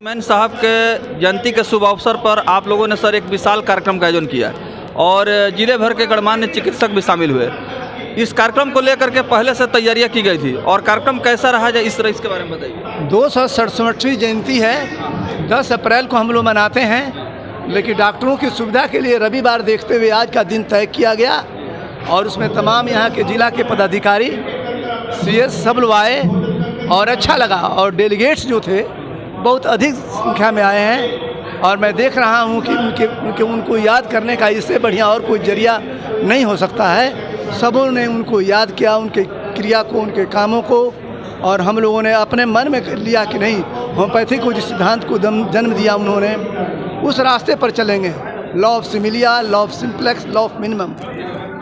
Man साहब के जयंती के शुभ अवसर पर आप लोगों ने सर एक विशाल कार्यक्रम का आयोजन किया और जिले भर के गणमान्य चिकित्सक भी शामिल हुए। इस कार्यक्रम को लेकर के पहले से तैयारियां की गई थी और कार्यक्रम कैसा रहा है इसके बारे में बताइए। 267वीं जयंती है, 10 अप्रैल को हम लोग मनाते हैं, लेकिन डॉक्टरों की सुविधा के लिए रविवार देखते हुए आज का दिन तय किया गया और उसमें तमाम यहाँ के जिला के पदाधिकारी CS सब लोग आए और अच्छा लगा और डेलीगेट्स जो थे बहुत अधिक संख्या में आए हैं और मैं देख रहा हूँ कि उनको याद करने का इससे बढ़िया और कोई जरिया नहीं हो सकता है। सबों ने उनको याद किया, उनके क्रिया को, उनके कामों को, और हम लोगों ने अपने मन में कर लिया कि नहीं, होम्योपैथी को जिस सिद्धांत को जन्म दिया उन्होंने, उस रास्ते पर चलेंगे। Law of similia, law of simplex, law of minimum.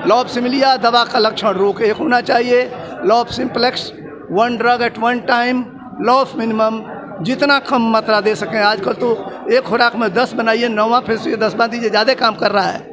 Law of similia, दवा का लक्षण रोग एक होना चाहिए। Law of simplex, 1 drug eight 1 time. Law of minimum, जितना कम मात्रा दे सकें। आजकल तो एक खुराक में 10 बनाइए, 9वां फिर से 10वां दीजिए, ज़्यादा काम कर रहा है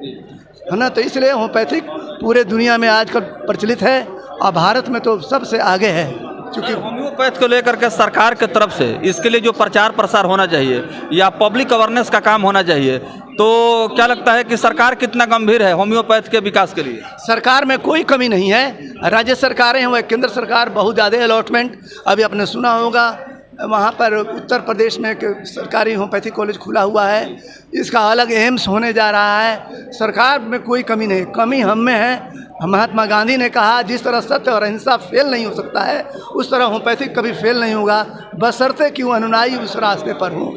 ना। तो इसलिए होम्योपैथिक पूरे दुनिया में आजकल प्रचलित है और भारत में तो सबसे आगे है। क्योंकि होम्योपैथ को लेकर के सरकार की तरफ से इसके लिए जो प्रचार प्रसार होना चाहिए या पब्लिक अवेयरनेस का काम होना चाहिए, तो क्या लगता है कि सरकार कितना गंभीर है होम्योपैथ के विकास के लिए? सरकार में कोई कमी नहीं है। राज्य सरकारें हैं, केंद्र सरकार बहुत ज़्यादा अलॉटमेंट, अभी आपने सुना होगा वहाँ पर उत्तर प्रदेश में एक सरकारी होम्योपैथी कॉलेज खुला हुआ है, इसका अलग एम्स होने जा रहा है। सरकार में कोई कमी नहीं, कमी हम में है। महात्मा गांधी ने कहा जिस तरह सत्य और अहिंसा फेल नहीं हो सकता है, उस तरह होम्योपैथिक कभी फेल नहीं होगा, बशर्ते कि वो अनुयायी उस रास्ते पर हों।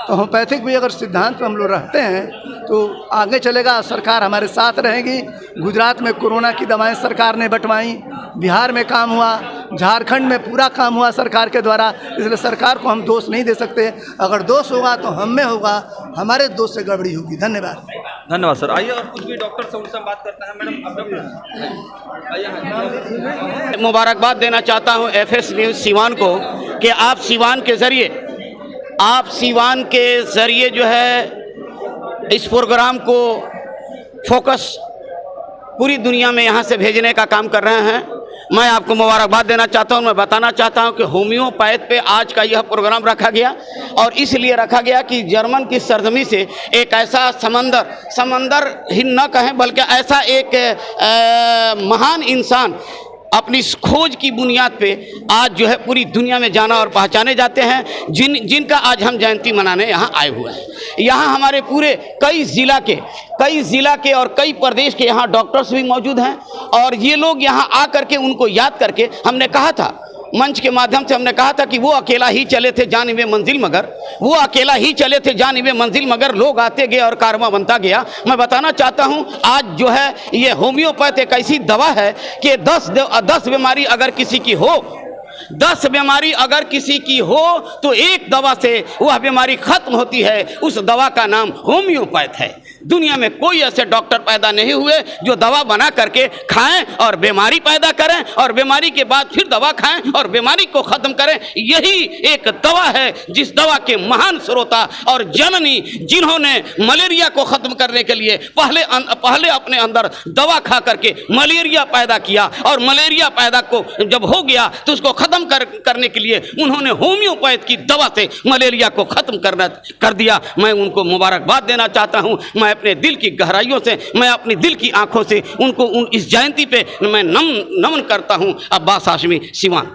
तो होम्योपैथिक भी अगर सिद्धांत हम लोग रहते हैं तो आगे चलेगा, सरकार हमारे साथ रहेगी। गुजरात में कोरोना की दवाएं सरकार ने बंटवाई, बिहार में काम हुआ, झारखंड में पूरा काम हुआ सरकार के द्वारा, इसलिए सरकार को हम दोष नहीं दे सकते। अगर दोष होगा तो हम में होगा, हमारे दोष से गड़बड़ी होगी। धन्यवाद। धन्यवाद सर। आइए और कुछ भी डॉक्टर से उनसे बात करते हैं। मैडम मुबारकबाद देना चाहता हूं FS न्यूज़ सीवान को कि आप सीवान के ज़रिए जो है इस प्रोग्राम को फोकस पूरी दुनिया में यहाँ से भेजने का काम कर रहे हैं। मैं आपको मुबारकबाद देना चाहता हूँ। मैं बताना चाहता हूँ कि होम्योपैथ पे आज का यह प्रोग्राम रखा गया और इसलिए रखा गया कि जर्मन की सरजमी से एक ऐसा समंदर ही न कहें बल्कि ऐसा एक महान इंसान अपनी खोज की बुनियाद पे आज जो है पूरी दुनिया में जाना और पहचाने जाते हैं, जिनका आज हम जयंती मनाने यहाँ आए हुए हैं। यहाँ हमारे पूरे कई ज़िला के और कई प्रदेश के यहाँ डॉक्टर्स भी मौजूद हैं और ये लोग यहाँ आ करके उनको याद करके हमने कहा था, मंच के माध्यम से हमने कहा था कि वो अकेला ही चले थे जानिबे मंजिल मगर लोग आते गए और कारवां बनता गया। मैं बताना चाहता हूं आज जो है ये होम्योपैथ एक ऐसी दवा है कि 10 बीमारी अगर किसी की हो, 10 बीमारी अगर किसी की हो तो एक दवा से वह बीमारी खत्म होती है। उस दवा का नाम होम्योपैथ है। दुनिया में कोई ऐसे डॉक्टर पैदा नहीं हुए जो दवा बना करके खाएं और बीमारी पैदा करें और बीमारी के बाद फिर दवा खाएं और बीमारी को ख़त्म करें। यही एक दवा है जिस दवा के महान श्रोता और जननी जिन्होंने मलेरिया को ख़त्म करने के लिए पहले अपने अंदर दवा खा करके मलेरिया पैदा किया और मलेरिया पैदा को जब हो गया तो उसको ख़त्म करने के लिए उन्होंने होम्योपैथ की दवा से मलेरिया को ख़त्म कर दिया। मैं उनको मुबारकबाद देना चाहता हूँ। मैं अपने दिल की गहराइयों से, मैं अपनी दिल की आंखों से उनको इस जयंती पे मैं नमन करता हूं। अब्बास हाशमी, सीवान।